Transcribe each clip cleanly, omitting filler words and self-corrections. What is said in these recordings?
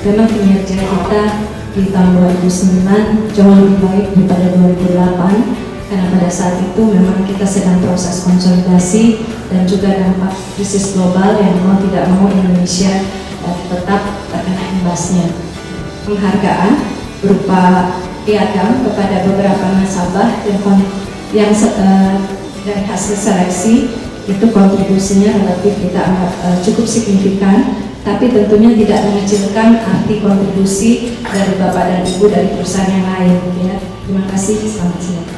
memang kinerja kita di tahun 2009 jauh lebih baik daripada 2008, karena pada saat itu memang kita sedang proses konsolidasi dan juga dampak krisis global yang mau tidak mau Indonesia tetap terkena imbasnya. Penghargaan berupa piagam kepada beberapa nasabah yang dari hasil seleksi itu kontribusinya relatif kita anggap cukup signifikan, tapi tentunya tidak mengecilkan arti kontribusi dari Bapak dan Ibu dari perusahaan yang lain. Ya. Terima kasih, selamat siang.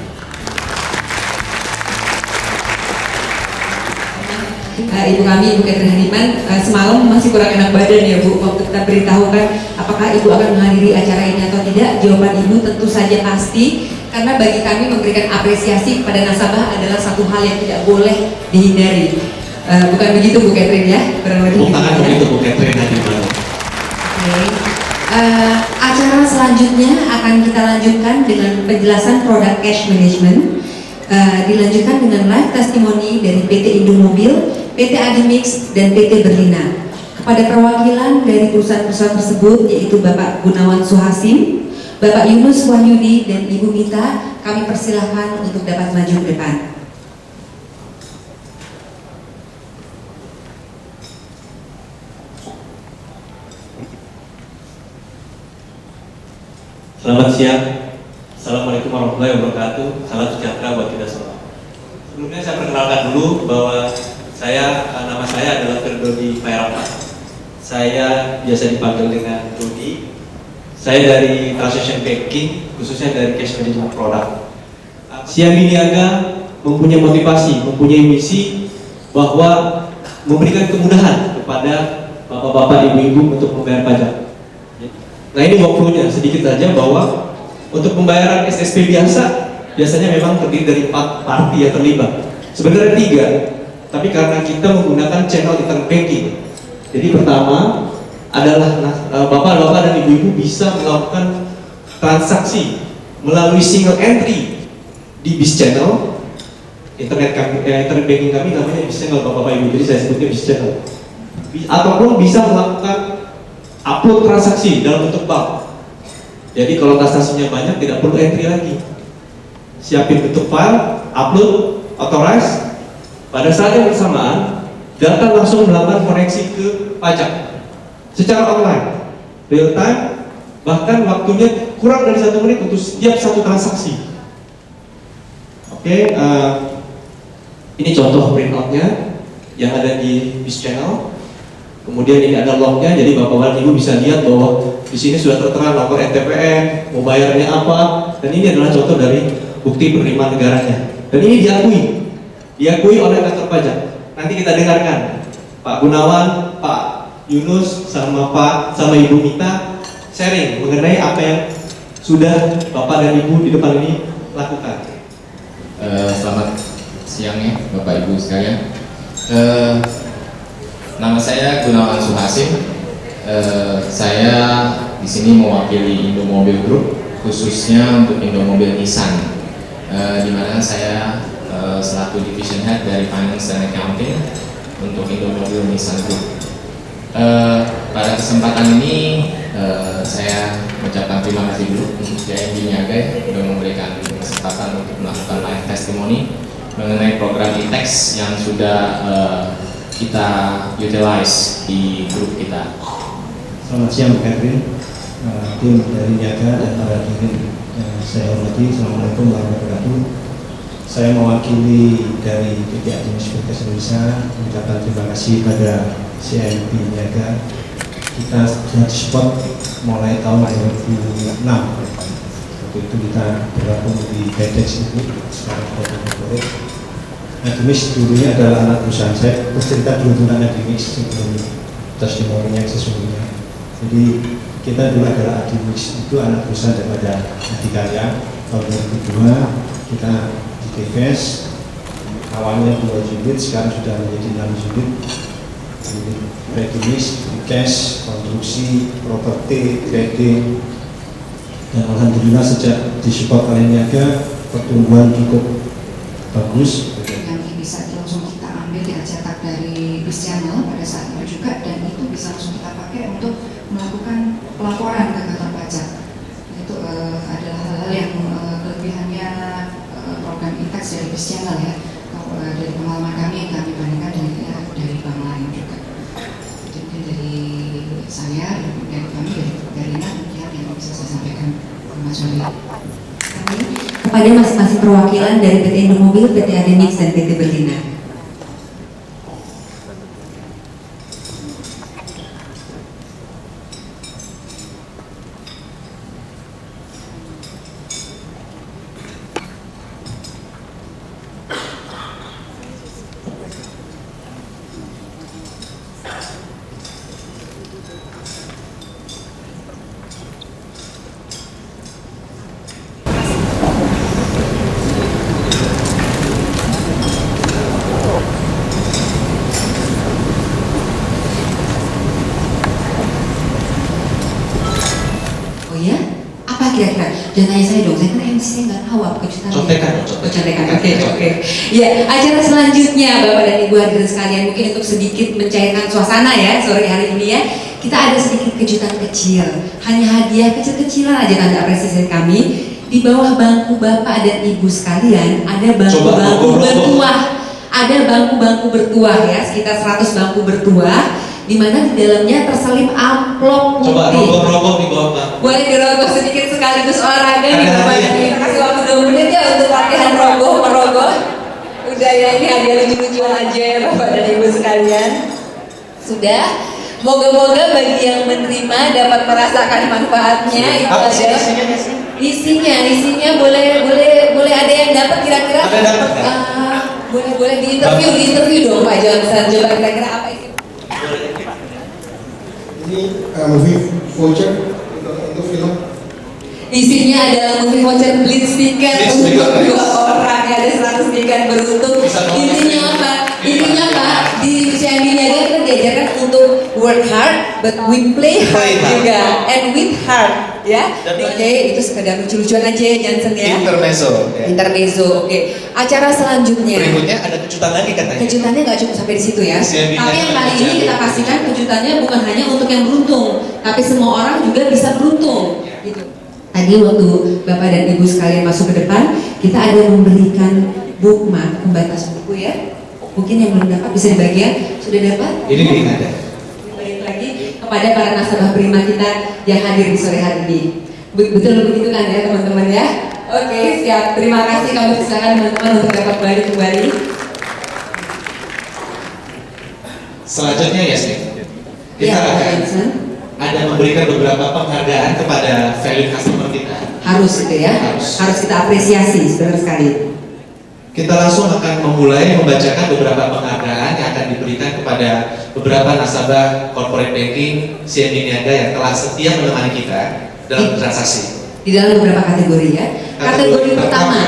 Ibu kami, Ibu Catherine Haniman, semalam masih kurang enak badan ya Bu, waktu kita beritahukan apakah Ibu akan menghadiri acara ini atau tidak. Jawaban Ibu tentu saja pasti, karena bagi kami memberikan apresiasi kepada nasabah adalah satu hal yang tidak boleh dihindari. Bukan begitu Bu Catherine ya? Kurang lebih bukan begitu Bu Catherine Haniman. Acara selanjutnya akan kita lanjutkan dengan penjelasan produk cash management. Dilanjutkan dengan live testimoni dari PT Indomobil, PT Adimix, dan PT Berlina. Kepada perwakilan dari perusahaan-perusahaan tersebut, yaitu Bapak Gunawan Suhasim, Bapak Yunus Wahyudi, dan Ibu Mita, kami persilahkan untuk dapat maju ke depan. Selamat siang. Assalamualaikum warahmatullahi wabarakatuh. Salam sejahtera buat kita semua. Sebelumnya saya perkenalkan dulu bahwa nama saya adalah Firdodi Fairama. Saya biasa dipanggil dengan Dodi. Saya dari Transaction Banking, khususnya dari Cash Management Product. Siabi Niaga mempunyai motivasi, mempunyai misi bahwa memberikan kemudahan kepada bapak-bapak, ibu-ibu untuk membayar pajak. Nah ini workflow-nya sedikit saja bahwa untuk pembayaran SSP biasanya memang terdiri dari 4 parti yang terlibat. Sebenarnya 3, tapi karena kita menggunakan channel internet banking. Jadi pertama adalah bapak-bapak dan ibu-ibu bisa melakukan transaksi melalui single entry di BIS channel. Internet banking kami namanya BIS channel bapak-bapak ibu, jadi saya sebutnya BIS channel. Ataupun bisa melakukan upload transaksi dalam bentuk bank. Jadi kalau transaksinya banyak tidak perlu entry lagi. Siapin bentuk file, upload, authorize. Pada saat yang bersamaan, data langsung melakukan koneksi ke pajak secara online, real time, bahkan waktunya kurang dari 1 menit untuk setiap satu transaksi. Oke, ini contoh printoutnya yang ada di BIS channel. Kemudian ini ada lognya, jadi bapak-bapak ibu bisa lihat bahwa di sini sudah tertera nomor NTPN, mau bayarnya apa, dan ini adalah contoh dari bukti penerimaan negaranya. Dan ini diakui oleh kantor pajak. Nanti kita dengarkan Pak Gunawan, Pak Yunus, sama Ibu Mita sharing mengenai apa yang sudah bapak dan ibu di depan ini lakukan. Selamat siang ya Bapak Ibu sekalian. Nama saya Gunawan Suhasim. Saya di sini mewakili Indomobil Group, khususnya untuk Indomobil Nissan, di mana saya selaku Division Head dari Finance and Accounting untuk Indomobil Nissan Group. Pada kesempatan ini saya mengucapkan terima kasih dulu untuk JMB Niaga sudah memberikan kesempatan untuk melakukan live testimoni mengenai program ITEX yang sudah kita utilize di grup kita. Selamat siang Bu Catherine, tim dari Niaga dan para hadirin yang saya hormati. Assalamualaikum warahmatullahi wabarakatuh. Saya mewakili dari PT Adimix Indonesia mengucapkan terima kasih pada CMB Niaga. Kita sudah support mulai tahun 2006. Waktu itu kita bergabung di FedEx itu, sekarang korporat. Adimix dulunya adalah anak perusahaan saya. Terus cerita dulu tentang Adimix sebelum testimoninya sesungguhnya. Jadi kita dulu adalah Adimix itu anak perusahaan daripada Adikarya. Tahun 2002 kita di divest, awalnya 2 unit, sekarang sudah menjadi 6 unit. Adimix, cash, konstruksi, properti, trading, dan alhamdulillah sejak disupport oleh Niaga pertumbuhan cukup bagus. Bisa langsung kita ambil ya cetak dari BIS channel pada saat itu juga, dan itu bisa langsung kita pakai untuk melakukan sorry. Kepada masing-masing perwakilan dari PT Indomobil, PT Ademix, dan PT Berlina. Oh ya? Apa kira-kira? Jangan tanya saya dong, saya kan MC, saya nggak tahu apa kejutannya. Contekan. Oh, contekan, oke. Ya, acara selanjutnya Bapak dan Ibu hadirin sekalian, mungkin untuk sedikit mencairkan suasana ya sore hari ini ya, kita ada sedikit kejutan kecil, hanya hadiah kecil-kecilan aja tanda apresiasi kami. Di bawah bangku Bapak dan Ibu sekalian ada bangku-bangku bertuah, ada bangku-bangku bertuah ya, sekitar 100 bangku bertuah, di mana di dalamnya terselip amplop putih. Coba rokok di bawah Pak. Boleh dirokok sedikit sekaligus olahraga nih Bapak dan Ibu. Kasih waktu 2 menit ya untuk latihan merogoh. Udah ya, ini hadiah lucu-lucuan aja ya Bapak dan Ibu sekalian. Sudah. Moga-moga bagi yang menerima dapat merasakan manfaatnya. Itu Apa sih ada isinya boleh ada yang dapat kira-kira? Ada yang dapat nggak? Boleh diinterview dong Pak Johnson. Coba kira-kira apa isi? Ini movie voucher untuk film. Isinya adalah movie voucher Blitz tiket untuk 2 orang, ada 100 tiket beruntung. Intinya apa? Intinya Pak, di CMB Niaga kita diajarkan untuk work hard, but we play hard juga, and with heart, ya. Oke, itu sekedar lucu-lucuan aja ya Johnson ya. Intermezzo, oke. Acara selanjutnya. Berikutnya ada kejutan lagi katanya. Kejutannya nggak cukup sampai di situ ya. CMB Tapi yang kali Niaga ini kita pastikan kejutannya bukan hanya untuk yang beruntung, tapi semua orang juga bisa beruntung. Gitu. Tadi waktu Bapak dan Ibu sekalian masuk ke depan, kita ada memberikan bookmark, pembatas buku ya. Mungkin yang belum dapat bisa dibagian. Sudah dapat? Ini ada. Balik lagi kepada para nasabah prima kita yang hadir di sore hari ini. Betul begitu kan ya teman-teman ya? Oke, siap. Terima kasih, kami silakan teman-teman untuk dapat balik kembali. Selanjutnya ya, kita Ya, Pak akan Johnson. ada memberikan beberapa penghargaan kepada value customer kita. Harus itu ya, harus kita apresiasi, benar sekali. Kita langsung akan memulai membacakan beberapa penghargaan yang akan diberikan kepada beberapa nasabah corporate banking CMB Niaga yang telah setia menemani kita dalam transaksi. Di dalam beberapa kategori ya. Kategori pertama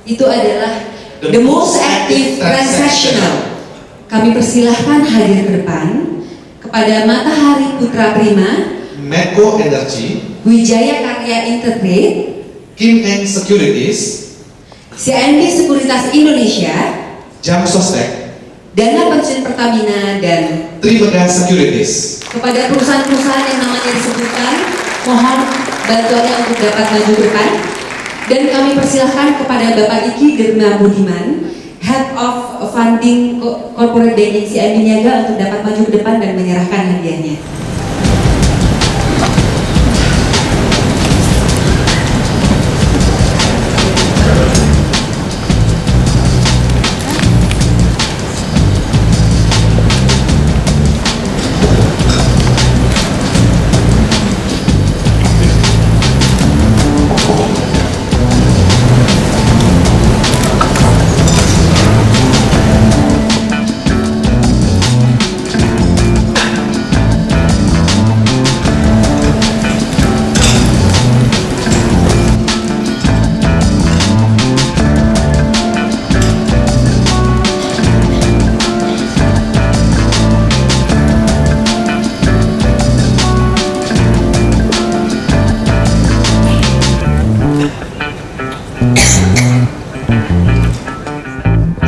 itu adalah the most active transactional. Kami persilahkan hadir ke depan kepada Matahari Putra Prima, Medco Energy, Wijaya Karya Intertrade, Kim Eng Securities, CNB Sekuritas Indonesia, Jam Sostek, Dana Pensiun Pertamina, dan Trimegah Securities. kepada perusahaan-perusahaan yang namanya disebutkan, mohon bantuannya untuk dapat maju ke depan. Dan kami persilahkan kepada Bapak Iki Derma Budiman, Head of Funding Corporate Banking CMB Niaga, untuk dapat maju ke depan dan menyerahkan hadiahnya.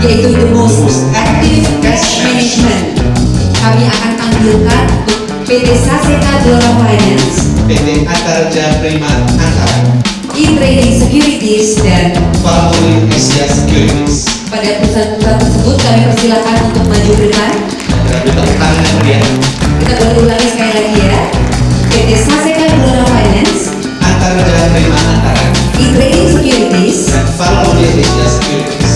Yaitu the most active cash management. Kami akan panggilkan untuk PT Saseka Global Finance, PT Antarja Prima Antara, E-Trading Securities, dan Favorit Asia Securities. pada perusahaan-perusahaan tersebut kami persilakan untuk maju ke depan. Dan tepuk tangan kemudian Kita boleh ulangi sekali lagi ya. PT Saseka Global Finance, Antarja Prima E-Trading Securities, dan Falcon Indonesia Securities.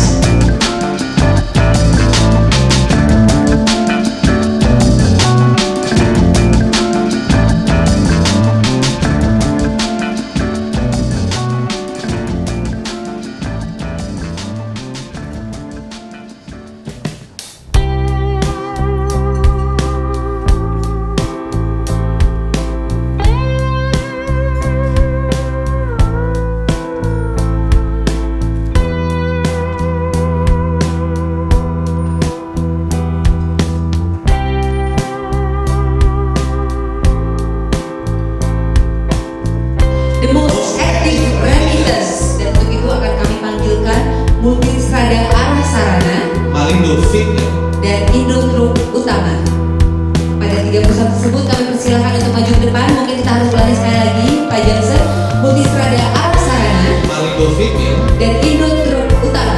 the most active remittance, dan untuk itu akan kami panggilkan Multistrada Arah Sarana Malindo Fit ya. dan Indo Truk Utama. Pada tiga perusahaan tersebut kami persilahkan untuk maju ke depan. Mungkin kita harus ulangi sekali lagi, Pak Johnson. Multistrada Arah Sarana Malindo Fit ya. dan Indo Truk Utama.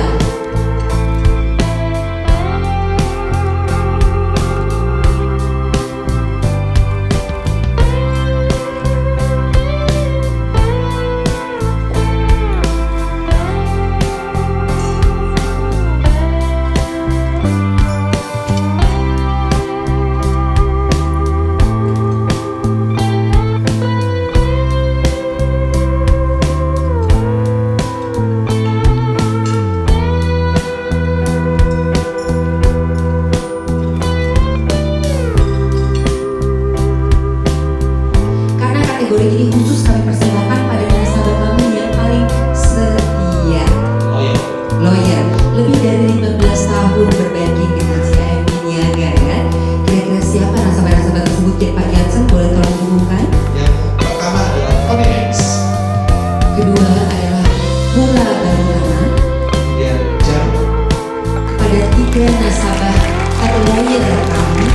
Karena kategori ini khusus kami persembahkan pada nasabah kami yang paling setia, Oh ya. loyal, lebih dari 15 tahun berbanking dengan CIMB Niaga ya. Kira-kira siapa nasabah-nasabah tersebut ya Pak Jansen? Boleh tolong diumumkan? Yang pertama adalah Konex, Kedua adalah Mula Barutama. dan Jam. Kepada tiga nasabah atau loyal kami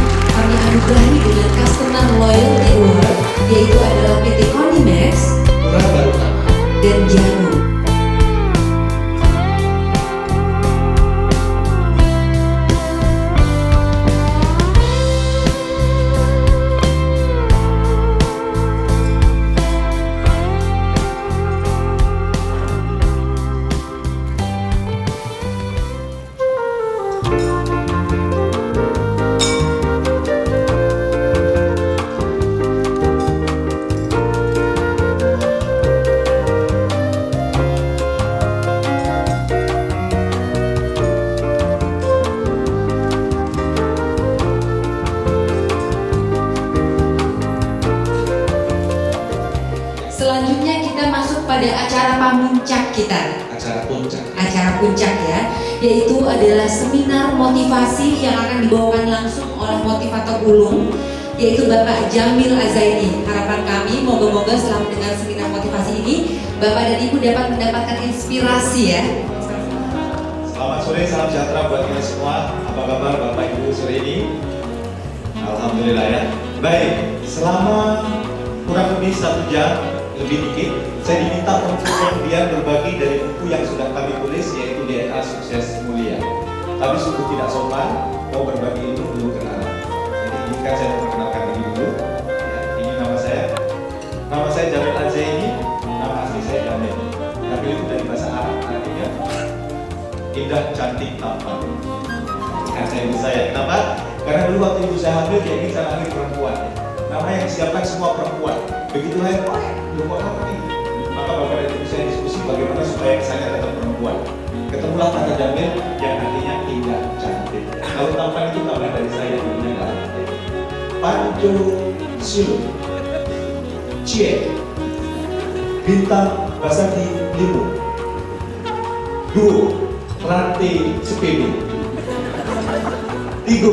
anugerahi dengan Customer Loyalty Award, yaitu adalah PT Konimax Murah Barutama. dan Jarum. Selanjutnya kita masuk pada acara pamuncak kita. Acara puncak. Acara puncak ya, yaitu adalah seminar motivasi yang akan dibawakan langsung oleh motivator ulung, yaitu Bapak Jamil Azaini. Harapan kami moga-moga setelah mendengar seminar motivasi ini, Bapak dan Ibu dapat mendapatkan inspirasi ya. Selamat sore, salam sejahtera buat kita semua. Apa kabar Bapak Ibu sore ini? Alhamdulillah ya. Baik, selama kurang lebih 1 jam lebih dikit, saya diminta untuk kemudian berbagi dari buku yang sudah kami tulis, yaitu DNA Sukses Mulia. Tapi sungguh tidak sopan, mau berbagi itu belum kenalan. Jadi izinkan saya memperkenalkan diri dulu. Ya, ini nama saya. Nama saya Jamil Azaini. Nama asli saya Jamil. Jamil itu dari bahasa Arab, artinya indah, cantik, tampan. Kata ibu saya. Kenapa? Karena dulu waktu ibu saya hamil, dia ingin saya lahir perempuan. Nama yang disiapkan semua perempuan. Begitu lahir, lu kok apa nih? Maka bapak dan ibu saya diskusi bagaimana supaya kesannya tetap perempuan. Ketemulah kata Jamil yang artinya indah, cantik. Kalau tampan itu tambahan dari saya, namanya nggak ada. Panjo Silu, Cie, Bintang Basadi Limu, Duo, Rantai Sepeda, Tigo,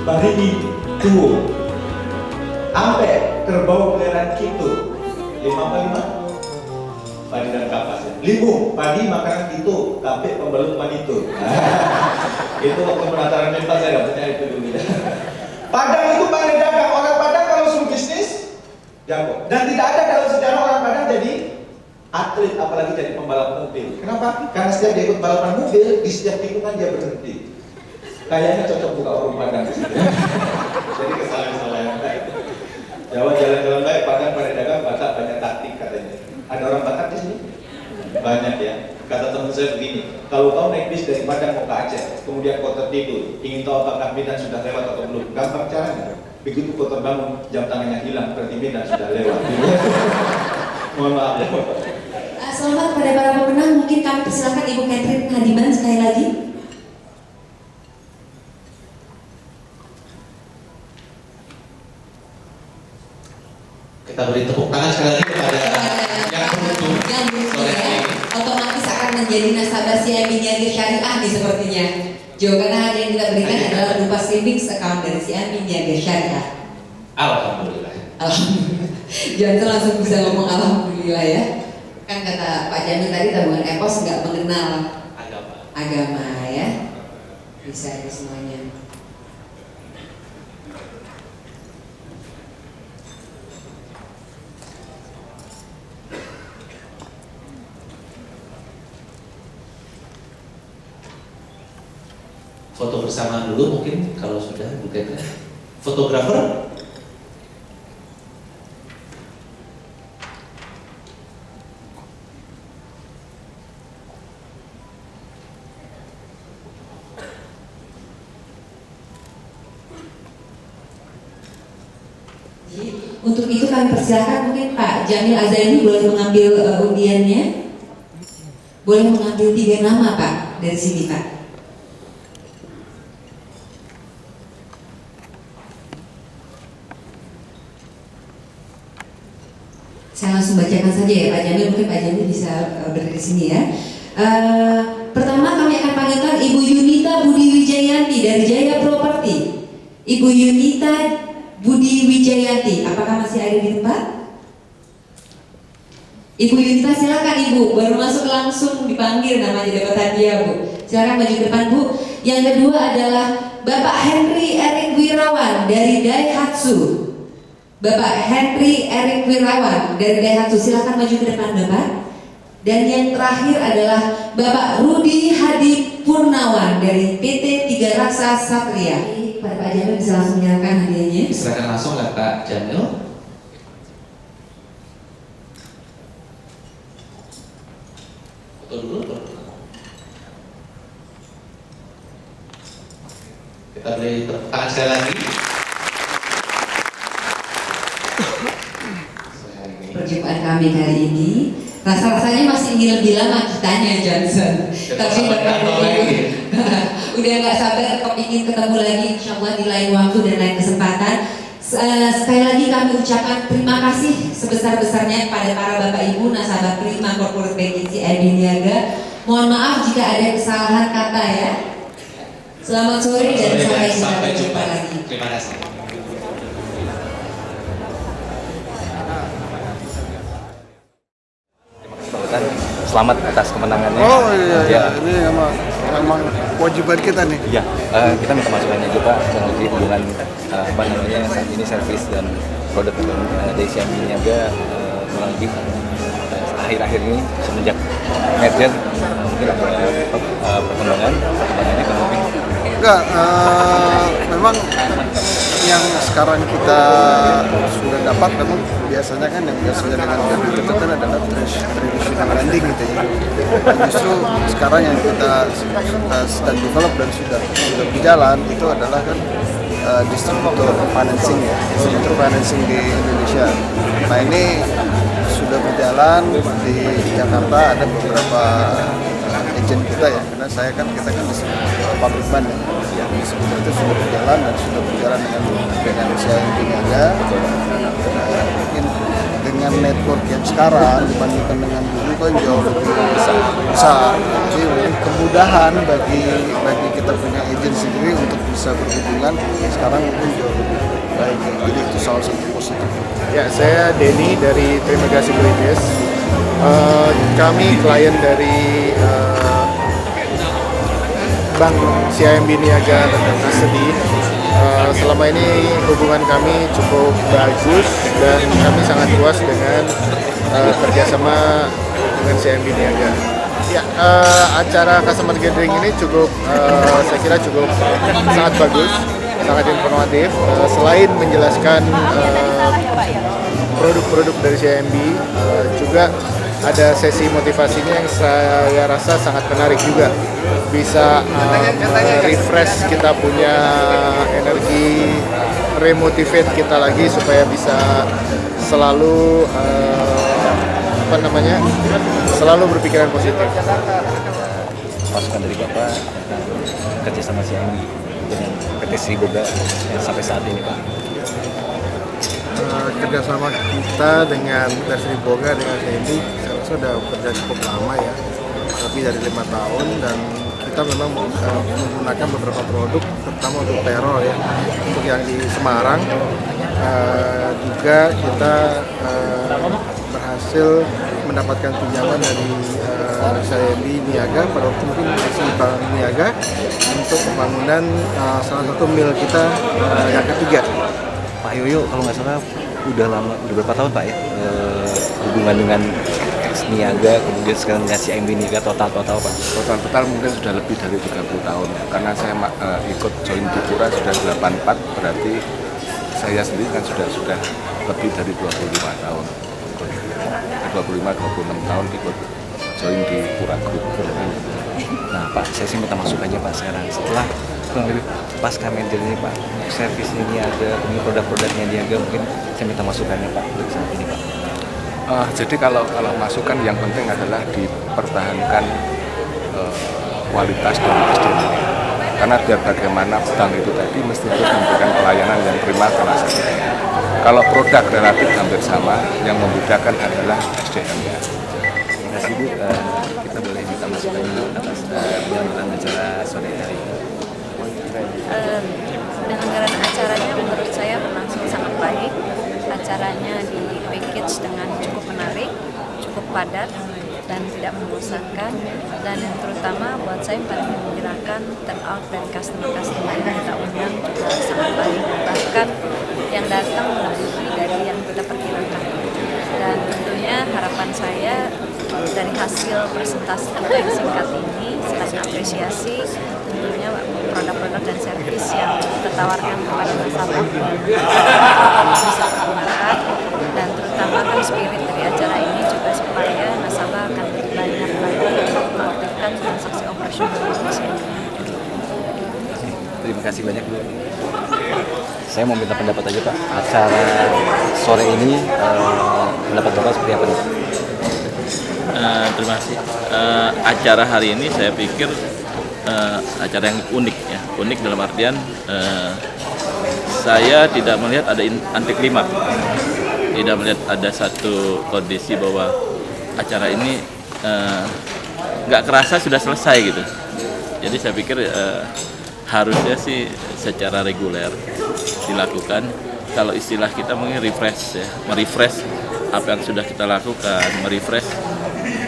Barigi, Duo, Ampe, Kerbau Peliharaan Kito, 5 padi dan kapas ya. 5, padi makanan itu, kape pembalut manito. Itu waktu penataran mental saya dapetnya itu dulu ya. Padang itu pandai dagang, orang Padang kalau suruh bisnis jago. Dan tidak ada dalam sejarah orang Padang jadi atlet, apalagi jadi pembalap mobil. Kenapa? Karena setiap dia ikut balapan mobil, di setiap tikungan dia berhenti. Kayaknya cocok buka warung Padang di situ. Jadi kesalahan-kesalahan baik. Jawa jalan-jalan baik, Padang pandai dagang, Batak banyak taktik katanya. Ada orang Batak di sini? aja, kemudian kau tertidur, ingin tahu apakah Medan sudah lewat atau belum, gampang caranya. Begitu kau terbangun, jam tangannya hilang, berarti Medan sudah lewat. Mohon maaf ya. Selamat pada para pemenang, mungkin kami persilakan Ibu Catherine Hadiman sekali lagi. Kita beri tepuk tangan sekali lagi kepada yang beruntung. Yang beruntung ya, otomatis akan menjadi nasabah CIMB Niaga Syariah nih sepertinya. Jo, karena hadiah yang kita berikan adalah berupa savings account dari CIMB Niaga Syariah. Alhamdulillah. Alhamdulillah. Jangan langsung bisa ngomong alhamdulillah ya. Kan kata Pak Jamil tadi tabungan EPOS nggak mengenal agama ya. Bisa ya semuanya. Foto bersama dulu mungkin kalau sudah bukan fotografer. Untuk itu kami persilakan mungkin Pak Jamil Azani boleh mengambil undiannya. Boleh mengambil 3 nama Pak dari sini Pak. Saya langsung bacakan saja ya Pak Jamil, mungkin Pak Jamil bisa berdiri di sini ya. Pertama kami akan panggilkan Ibu Yunita Budi Wijayanti dari Jaya Properti. Ibu Yunita Budi Wijayanti, apakah masih ada di tempat? Ibu Yunita silakan Ibu, baru masuk langsung dipanggil namanya dapat hadiah Bu. Silakan maju ke depan Bu. Yang kedua adalah Bapak Henry Erik Wirawan dari Daihatsu. Bapak Henry Erik Wirawan dari Daihatsu, silakan maju ke depan Bapak. Dan yang terakhir adalah Bapak Rudi Hadi Purnawan dari PT Tiga Raksa Satria. Pada Pak Jamil bisa langsung menyerahkan hadiahnya. Silakan langsung lah Pak Jamil. Foto dulu. Kita beri tepuk tangan sekali lagi. Perjumpaan kami kali ini rasa-rasanya masih ingin lebih lama kitanya Johnson. Tapi udah nggak sabar kepingin ketemu lagi insya Allah di lain waktu dan lain kesempatan. Sekali lagi kami ucapkan terima kasih sebesar-besarnya kepada para Bapak Ibu nasabah Prima Corporate Banking CIMB Niaga. Mohon maaf jika ada kesalahan kata ya. Selamat sore dan sampai jumpa lagi. Terima kasih. Selamat atas kemenangannya. Oh iya. Ini emang kewajiban kita nih. Iya, kita minta masukannya juga mengenai hubungan saat ini servis dan produk dari CIMB Niaga kurang lebih akhir-akhir ini semenjak merger mungkin ada perkembangannya kurang lebih. Enggak, memang yang sekarang kita sudah dapat memang biasanya kan yang biasanya dengan kami tertekan adalah traditional lending gitu ya. Justru sekarang yang kita sedang develop dan sudah berjalan itu adalah kan distributor financing ya, distributor financing di Indonesia. Nah ini sudah berjalan di Jakarta, ada beberapa agent kita ya, karena kita kan pabrik ban ya. Sebenarnya itu sudah berjalan dan sudah berjalan dengan CIMB Niaga. Mungkin dengan network yang sekarang dibandingkan dengan dulu kan jauh lebih besar. Jadi mungkin kemudahan bagi kita punya agent sendiri untuk bisa berhubungan sekarang mungkin jauh lebih baik. Jadi itu salah satu positif. Ya, saya Denny dari Trimegah Securities. Kami klien dari Bank CIMB Niaga dan Custody. Selama ini hubungan kami cukup bagus dan kami sangat puas dengan kerjasama dengan CIMB Niaga. Ya, acara customer gathering ini saya kira cukup sangat bagus, sangat informatif. Selain menjelaskan produk-produk dari CIMB, juga ada sesi motivasinya yang saya rasa sangat menarik juga. Bisa refresh kita punya energi, remotivate kita lagi supaya bisa selalu selalu berpikiran positif. Masukan dari Bapak kerja sama CIMB dengan PT Sri Boga sampai saat ini, Pak. Kerjasama kita dengan PT Sri Boga dengan CIMB saya rasa sudah bekerja cukup lama ya, lebih dari 5 tahun, dan kita memang menggunakan beberapa produk terutama untuk payroll ya, untuk yang di Semarang. Juga kita berhasil mendapatkan pinjaman dari CIMB Niaga pada waktu mungkin masih Bank Niaga untuk pembangunan salah satu mill kita yang ketiga. Pak Yoyo kalau nggak salah udah berapa tahun Pak ya hubungan dengan Niaga, kemudian sekarang dengan CIMB Niaga total Pak? Total mungkin sudah lebih dari 30 tahun karena saya ikut join di Pura sudah 84, berarti saya sendiri kan sudah lebih dari 25 tahun. 25-26 tahun ikut join di Pura Group. Nah Pak, saya sih minta masukannya Pak sekarang setelah kurang lebih pasca merger ini Pak, servisnya Niaga, kemudian produk-produknya Niaga, mungkin saya minta masukannya Pak untuk saat ini Pak. Jadi kalau masukan yang penting adalah dipertahankan kualitas dari SDM, karena biar bagaimana bank itu tadi mesti harus memberikan pelayanan yang prima ke nasabahnya. Kalau produk relatif hampir sama, yang membedakan adalah SDM-nya. Terima kasih Bu, kita boleh minta masukan atas penyelenggaraan acara sore hari ini. Penyelenggaraan acaranya menurut saya berlangsung sangat baik. Acaranya di package dengan cukup menarik, cukup padat, dan tidak membosankan. Dan yang terutama buat saya paling menggerakkan turnout dari customer-customer yang kita undang juga sangat baik. Bahkan yang datang melebihi dari yang kita perkirakan. Dan tentunya harapan saya dari hasil presentasi kita yang singkat ini, selain apresiasi, tentunya produk-produk dan servis yang kita tawarkan kepada nasabah bisa digunakan, dan terutama kan spirit dari acara ini juga supaya nasabah akan lebih banyak lagi untuk mengaktifkan transaksi operasional Indonesia. Terima kasih banyak Bu. Saya mau minta pendapat aja Pak, acara sore ini pendapat Bapak seperti apa nih? Terima kasih. Acara hari ini saya pikir acara yang unik ya, unik dalam artian saya tidak melihat ada antiklimaks, tidak melihat ada satu kondisi bahwa acara ini nggak kerasa sudah selesai gitu. Jadi saya pikir harusnya sih secara reguler dilakukan. Kalau istilah kita mungkin refresh ya, merefresh apa yang sudah kita lakukan, merefresh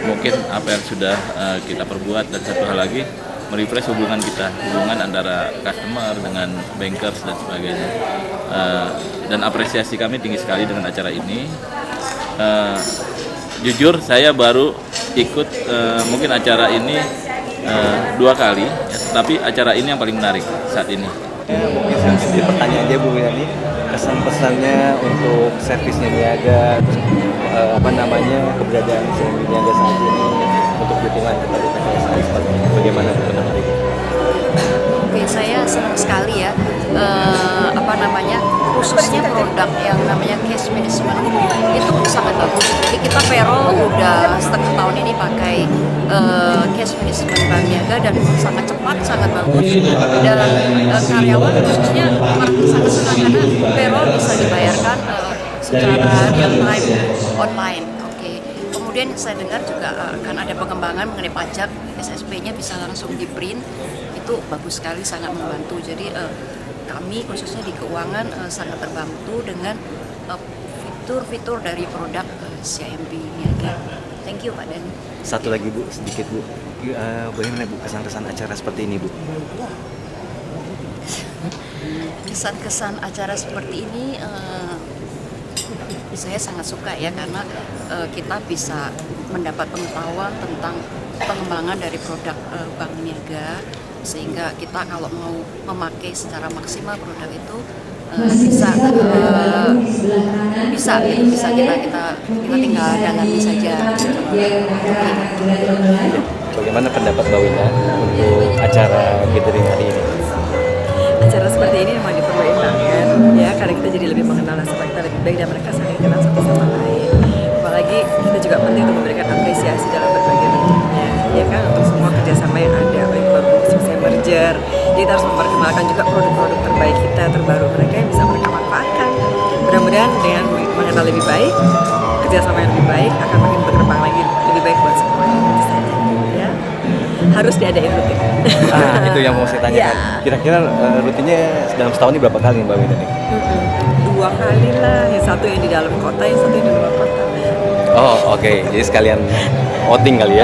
mungkin apa yang sudah kita perbuat, dan satu hal lagi merefresh hubungan kita, hubungan antara customer dengan bankers dan sebagainya. Dan apresiasi kami tinggi sekali dengan acara ini. Jujur saya baru ikut mungkin acara ini 2 kali, ya, tapi acara ini yang paling menarik saat ini. Mungkin sedikit pertanyaan aja Bu Yani, kesan-pesannya untuk servisnya Niaga, keberadaan CIMB Niaga saat ini untuk dukungan kepada PTSI, bagaimana pendapat Ibu? Oke, saya senang sekali ya, khususnya produk yang namanya cash management itu sangat bagus. Jadi kita payroll udah setengah tahun ini pakai cash management Bank Niaga dan sangat cepat, sangat bagus. Dan karyawan khususnya sangat senang karena payroll bisa dibayarkan secara real time online. Oke. Kemudian saya dengar juga akan ada pengembangan mengenai pajak, SSP-nya bisa langsung di print. Itu bagus sekali, sangat membantu. Jadi kami khususnya di keuangan sangat terbantu dengan fitur-fitur dari produk CIMB Niaga. Thank you Pak Dani. Satu lagi Bu, sedikit Bu, bagaimana Bu kesan-kesan acara seperti ini Bu? Kesan-kesan acara seperti ini saya sangat suka ya, karena kita bisa mendapat pengetahuan tentang pengembangan dari produk Bank Niaga, sehingga kita kalau mau memakai secara maksimal produk itu bisa kita tinggal dalami saja. Bagaimana pendapat Mbak Wina untuk acara gathering hari ini? Acara seperti ini memang diperlukan kan, ya, karena kita jadi lebih mengenal nasabah kita lebih baik dan mereka saling kenal satu sama lain. Apalagi kita juga penting untuk memberikan apresiasi dalam berbagai bentuknya, ya kan, untuk semua kerjasama yang ada, baik bagus, misalnya merger. Jadi kita harus memperkenalkan juga produk-produk terbaik kita, terbaru mereka yang bisa mereka manfaatkan. Mudah-mudahan dengan mengenal lebih baik, kerjasama yang lebih baik akan makin berkembang lagi lebih baik buat semuanya. Itu saja, ya. Harus diadain rutin. Itu yang mau saya tanyakan. Kira-kira rutinnya dalam setahun ini berapa kali Mbak Wina nih? 2 kali lah, yang satu yang di dalam kota, yang satu yang di luar kota. Oh oke. Jadi sekalian outing kali ya?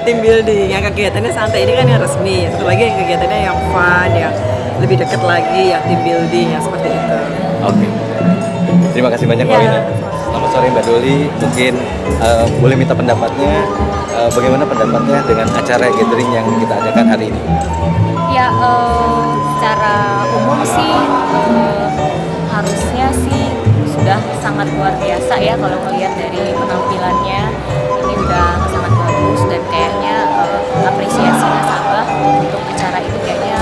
Team building, yang kegiatannya santai ini kan yang resmi, satu lagi yang kegiatannya yang fun, yang lebih dekat lagi, yang team building, yang seperti itu. Oke. Terima kasih banyak Mbak Wina. Selamat sore Mbak Doli. Mungkin boleh minta pendapatnya, bagaimana pendapatnya dengan acara gathering yang kita adakan hari ini? Ya, secara umum sih harusnya sih sudah sangat luar biasa ya kalau melihat dari penampilannya, ini udah sangat bagus dan kayaknya apresiasi nasabah untuk acara ini kayaknya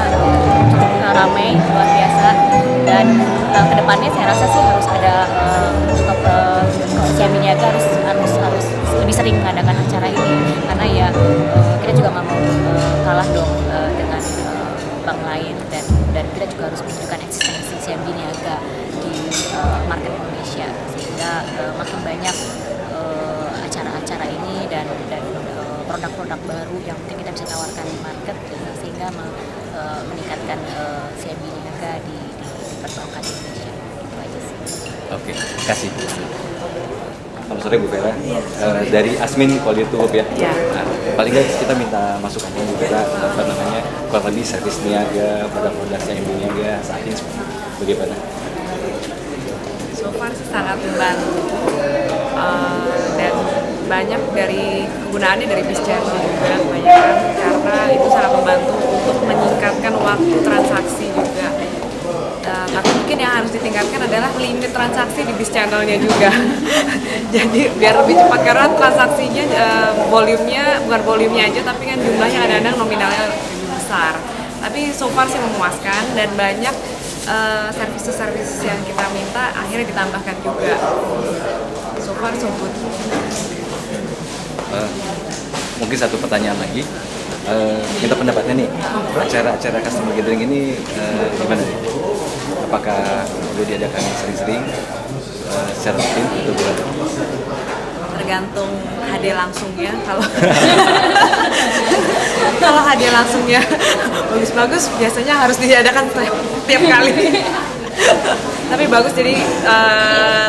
cukup ramai, luar biasa. Dan kedepannya saya rasa sih harus ada CIMB Niaga harus lebih sering mengadakan acara ini, karena ya kita juga nggak mau kalah dong dengan bank lain, dan kita juga harus menunjukkan eksistensi CIMB Niaga di market Indonesia, sehingga makin banyak acara-acara ini dan produk-produk baru yang mungkin kita bisa tawarkan di market, sehingga meningkatkan CIMB Niaga di perbankan Indonesia. Itu aja sih. Oke, terima kasih. Selamat sore Bu Vera. Dari Asmin Quality Group ya. Nah, paling nggak kita minta masukannya Bu Vera, apa namanya, kurang lebih servis niaga, produk-produk CIMB Niaga saat ini bagaimana? So far sih sangat membantu, dan banyak dari kegunaannya dari bis charging juga kebanyakan, karena itu sangat membantu untuk meningkatkan waktu transaksi juga. Tapi mungkin yang harus ditingkatkan adalah limit transaksi di bis channelnya juga. Jadi biar lebih cepat, karena transaksinya volumenya bukan volumenya aja, tapi kan jumlahnya kadang-kadang nominalnya lebih besar. Tapi so far sih memuaskan, dan banyak services yang kita minta akhirnya ditambahkan juga. So far so good. Mungkin satu pertanyaan lagi, minta pendapatnya nih, acara-acara customer gathering ini gimana nih? Apakah perlu diadakan sering-sering, secara rutin atau gimana? Tergantung hadiah langsungnya. Kalau hadiah langsungnya bagus-bagus, biasanya harus diadakan tiap kali. Tapi bagus, jadi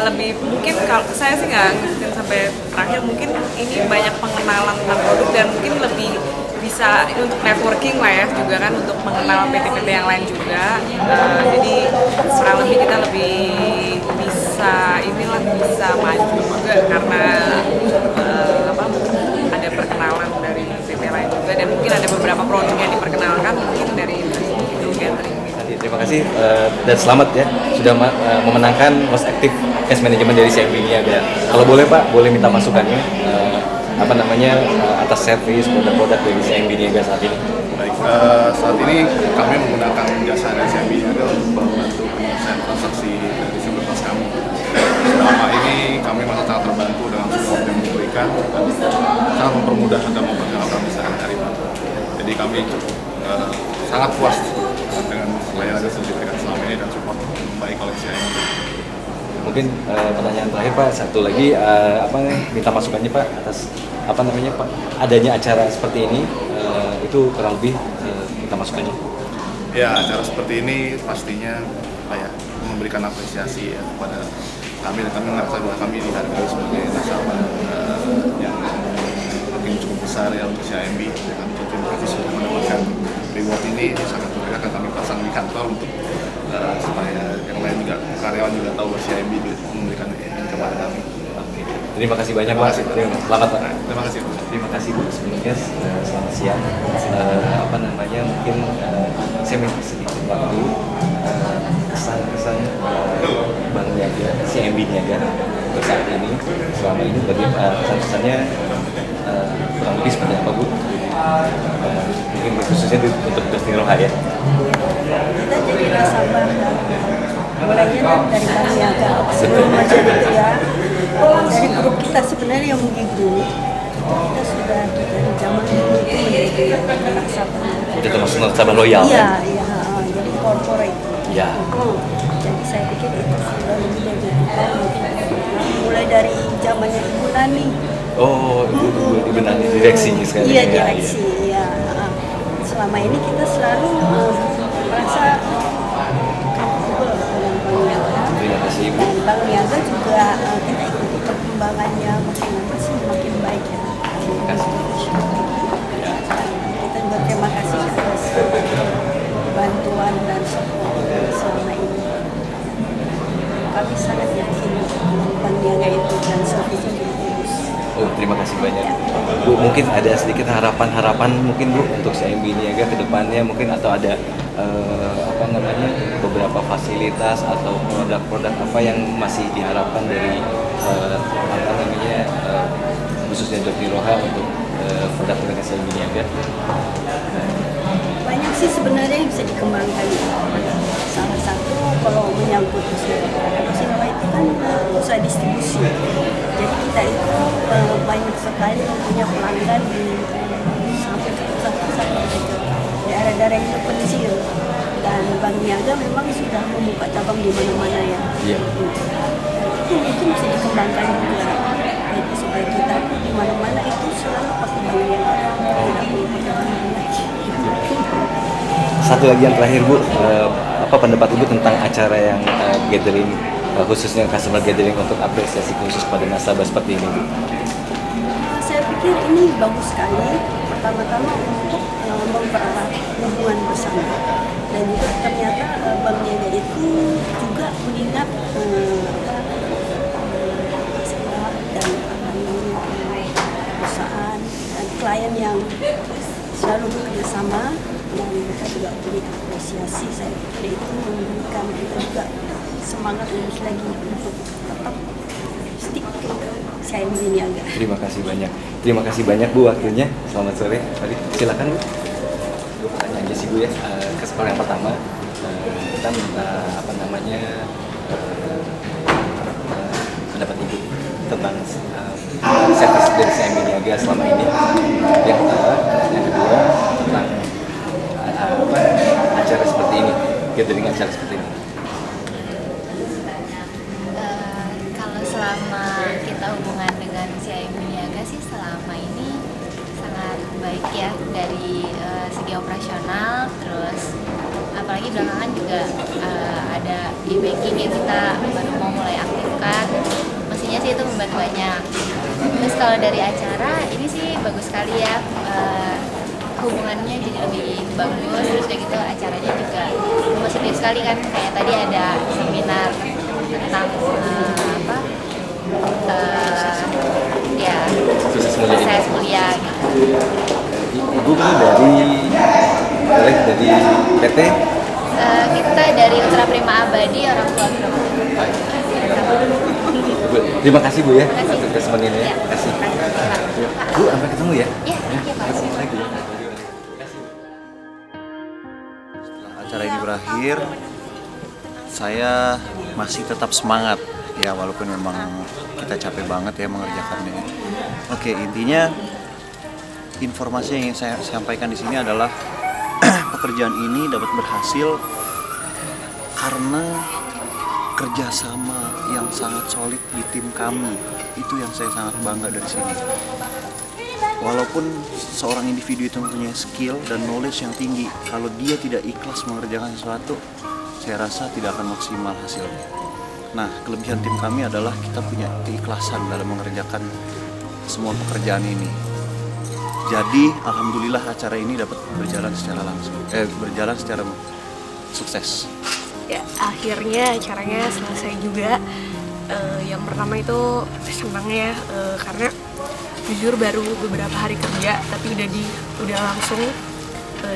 lebih mungkin, kalau saya sih nggak ngikutin sampai terakhir, mungkin ini banyak pengenalan tentang produk dan mungkin lebih bisa untuk networking lah ya, juga kan, untuk mengenal PT-PT yang lain juga. Jadi kurang lebih kita lebih bisa maju juga karena ada perkenalan dari PT lain juga, dan mungkin ada beberapa produk yang diperkenalkan mungkin dari Indo Gathering. Terima kasih dan selamat ya sudah memenangkan Most Active Cash Management dari CIMB Niaga. Kalau boleh Pak, boleh minta masukannya atas servis produk-produk dari CIMB Niaga saat ini. Baik, saat ini kami menggunakan jasa dari CIMB Niaga untuk membantu penyelesaian transaksi dari seluruh tas kami. Selama ini kami merasa sangat terbantu dengan support yang diberikan dan sangat mempermudah dan memperkenalkan kami sehari-hari. Jadi kami cukup sangat puas dengan layanan yang sudah diberikan selama ini dan support baik oleh CIMB. Mungkin pertanyaan terakhir Pak, satu lagi minta masukannya Pak atas Pak, adanya acara seperti ini, itu kurang lebih minta masukannya. Ya, acara seperti ini pastinya memberikan apresiasi ya kepada kami, dan kami merasa bahwa kami dihargai sebagai nasabah yang mungkin cukup besar ya untuk CIMB. Kami terima kasih sudah mendapatkan reward ini, sangat berharga akan kami pasang di kantor untuk supaya yang lain juga, karyawan juga tahu bahwa CIMB memberikan ini kepada kami. Terima kasih banyak Pak. Selamat Pak. Terima kasih. Terima kasih Bu. Sebelumnya selamat siang. Mungkin saya minta sedikit waktu kesan-kesan Bank Niaga CIMB Niaga untuk saat ini, selama ini pesan-pesannya kurang lebih seperti apa Bu? Mungkin khususnya untuk Dustin Roha ya. Kita jadi nasabah mulainya dari Bank Niaga sebelum menjadi ya dari grup kita sebenarnya yang mengikuti kita sudah dari zaman dulu itu menjadi nasabah. Itu termasuk nasabah loyal. Iya, iya, jadi corporate. Iya. Jadi saya pikir itu sudah lebih dari kita mulai dari zamannya Ibu Nani. Oh, Ibu Nani direksinya sekarang. Iya, direksi. Iya. Selama ini kita selalu merasa comfortable dengan Bank Niaga. Terima kasih Ibu. Dan Bank Niaga juga kita ikuti perkembangannya masih makin baik ya. Terima kasih. Kita juga terima kasih atas bantuan dan support selama ini. Kami sangat yakin Bank Niaga itu dan servisnya juga bagus. Oh, terima kasih banyak. Bu, mungkin ada sedikit harapan-harapan mungkin Bu untuk CIMB Niaga ke depannya mungkin atau ada beberapa fasilitas atau produk-produk apa yang masih diharapkan dari khususnya Dr. Roha untuk produk-produk CIMB Niaga? Banyak sih sebenarnya yang bisa dikembangkan. Salah satu kalau menyangkut usaha itu kan usaha distribusi. Jadi kita itu banyak sekali yang punya pelanggan di sampai ke pusat-pusat daerah-daerah yang terpencil. Dan Bank Niaga memang sudah membuka cabang di mana-mana ya. Iya. Itu mungkin bisa dikembangkan juga. Jadi supaya kita di mana-mana itu selalu pakai Bank Niaga. Tidak perlu pakai Bank Niaga. Satu lagi yang terakhir Bu, apa pendapat Ibu tentang acara yang gathering khususnya customer gathering untuk apresiasi khusus pada nasabah seperti ini Bu? Saya pikir ini bagus sekali. Pertama-tama untuk mempererat hubungan bersama. Dan juga ternyata Bank Niaga itu juga mengingat masalah dan perusahaan dan klien yang selalu bekerja sama. Dan kita juga beri apresiasi, saya pikir itu memberikan kita juga semangat lebih lagi untuk tetap stick CIMB Niaga. Terima kasih banyak. Terima kasih banyak Bu wakilnya. Selamat sore. Mari silakan Bu. Pertanyaan aja sih Bu ya. Kesempatan yang pertama kita minta pendapat Ibu tentang servis dari CIMB Niaga selama ini. Yang pertama, yang kedua tentang acara seperti ini, gathering acara seperti ini. Kalau selama kita hubungan dengan CIMB Niaga sih selama ini sangat baik ya dari segi operasional, terus apalagi belakangan juga ada e-banking yang kita baru mau mulai aktifkan, mestinya sih itu membantu banyak. Terus kalau dari acara ini sih bagus sekali ya, hubungannya jadi lebih bagus, terus kayak gitu acaranya juga positif sekali kan, kayak tadi ada seminar tentang proses mulia gitu. Ibu dari PT? Kita dari Ultra Prima Abadi, orang tua grup. Terima kasih Bu ya atas kesempatannya ya. Terima kasih. Bu, sampai ketemu ya. Iya, terima kasih. Acara ini berakhir, saya masih tetap semangat ya walaupun memang kita capek banget ya mengerjakannya. Oke, intinya informasi yang ingin saya sampaikan di sini adalah pekerjaan ini dapat berhasil karena kerjasama yang sangat solid di tim kami. Itu yang saya sangat bangga dari sini. Walaupun seorang individu itu mempunyai skill dan knowledge yang tinggi, kalau dia tidak ikhlas mengerjakan sesuatu, saya rasa tidak akan maksimal hasilnya. Nah, kelebihan tim kami adalah kita punya keikhlasan dalam mengerjakan semua pekerjaan ini. Jadi, alhamdulillah acara ini dapat berjalan secara sukses. Ya, akhirnya acaranya selesai juga. Yang pertama itu senangnya karena jujur baru beberapa hari kerja tapi udah langsung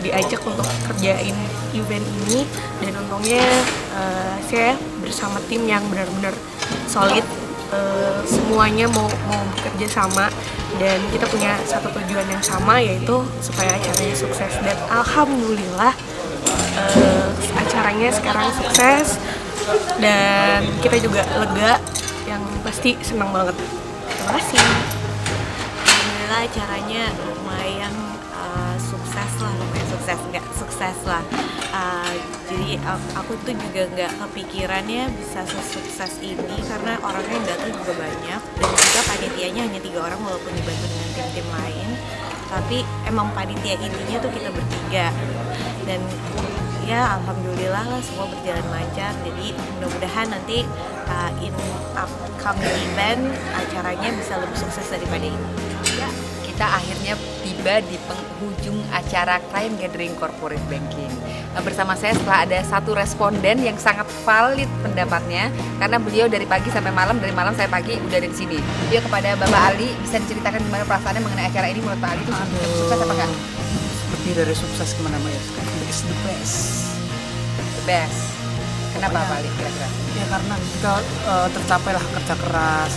diajak untuk kerjain event ini, dan untungnya saya bersama tim yang benar-benar solid, semuanya mau bekerja sama, dan kita punya satu tujuan yang sama, yaitu supaya acaranya sukses. Dan alhamdulillah acaranya sekarang sukses, dan kita juga lega, yang pasti senang banget. Terima kasih. Alhamdulillah acaranya lumayan sukses lah. Jadi aku tuh juga nggak kepikirannya bisa sesukses ini karena orangnya yang datang juga banyak, dan juga panitianya hanya 3 orang walaupun dibantu dengan tim-tim lain. Tapi emang panitia intinya tuh kita bertiga, dan ya alhamdulillah lah semua berjalan lancar. Jadi mudah-mudahan nanti in upcoming event acaranya bisa lebih sukses daripada ini. Ya, kita akhirnya tiba di penghujung acara Client Gathering Corporate Banking. Bersama saya setelah ada satu responden yang sangat valid pendapatnya, karena beliau dari pagi sampai malam, dari malam saya pagi udah ada di sini. Dia kepada Bapak Ali, bisa diceritakan gimana perasaannya mengenai acara ini menurut Pak Ali itu sukses apa enggak? Lebih dari sukses kemana-mana ya, it's the best. The best. Kenapa Pak Ali kira-kira? Ya karena kita tercapailah kerja keras,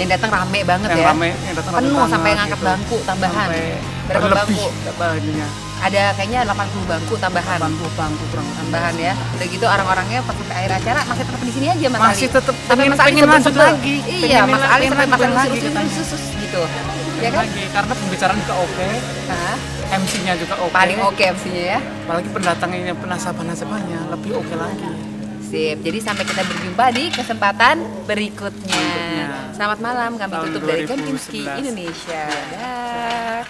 yang datang rame banget yang ya. Rame, yang datang penuh rame sampai banget ngangkat gitu. bangku tambahan. Berapa Berlebih bangku? Ada kayaknya 80 bangku tambahan. 80 bangku kurang tambahan ya. Udah gitu orang-orangnya pas sampai akhir acara masih tetap di sini aja Mas Ali. Masih tetap sampai Mas Ali pengen lanjut sebut-sebut. lagi. Iya, Mas Ali sampai Mas Ali lagi sus gitu. Ya kan? Lagi karena pembicaraan juga oke. MC-nya juga oke. Paling oke MC-nya ya. Apalagi pendatangnya nasabah-nasabahnya lebih oke lagi. Sip. Jadi sampai kita berjumpa di kesempatan berikutnya. Selamat malam, kami tutup dari Kempinski Indonesia. Dah.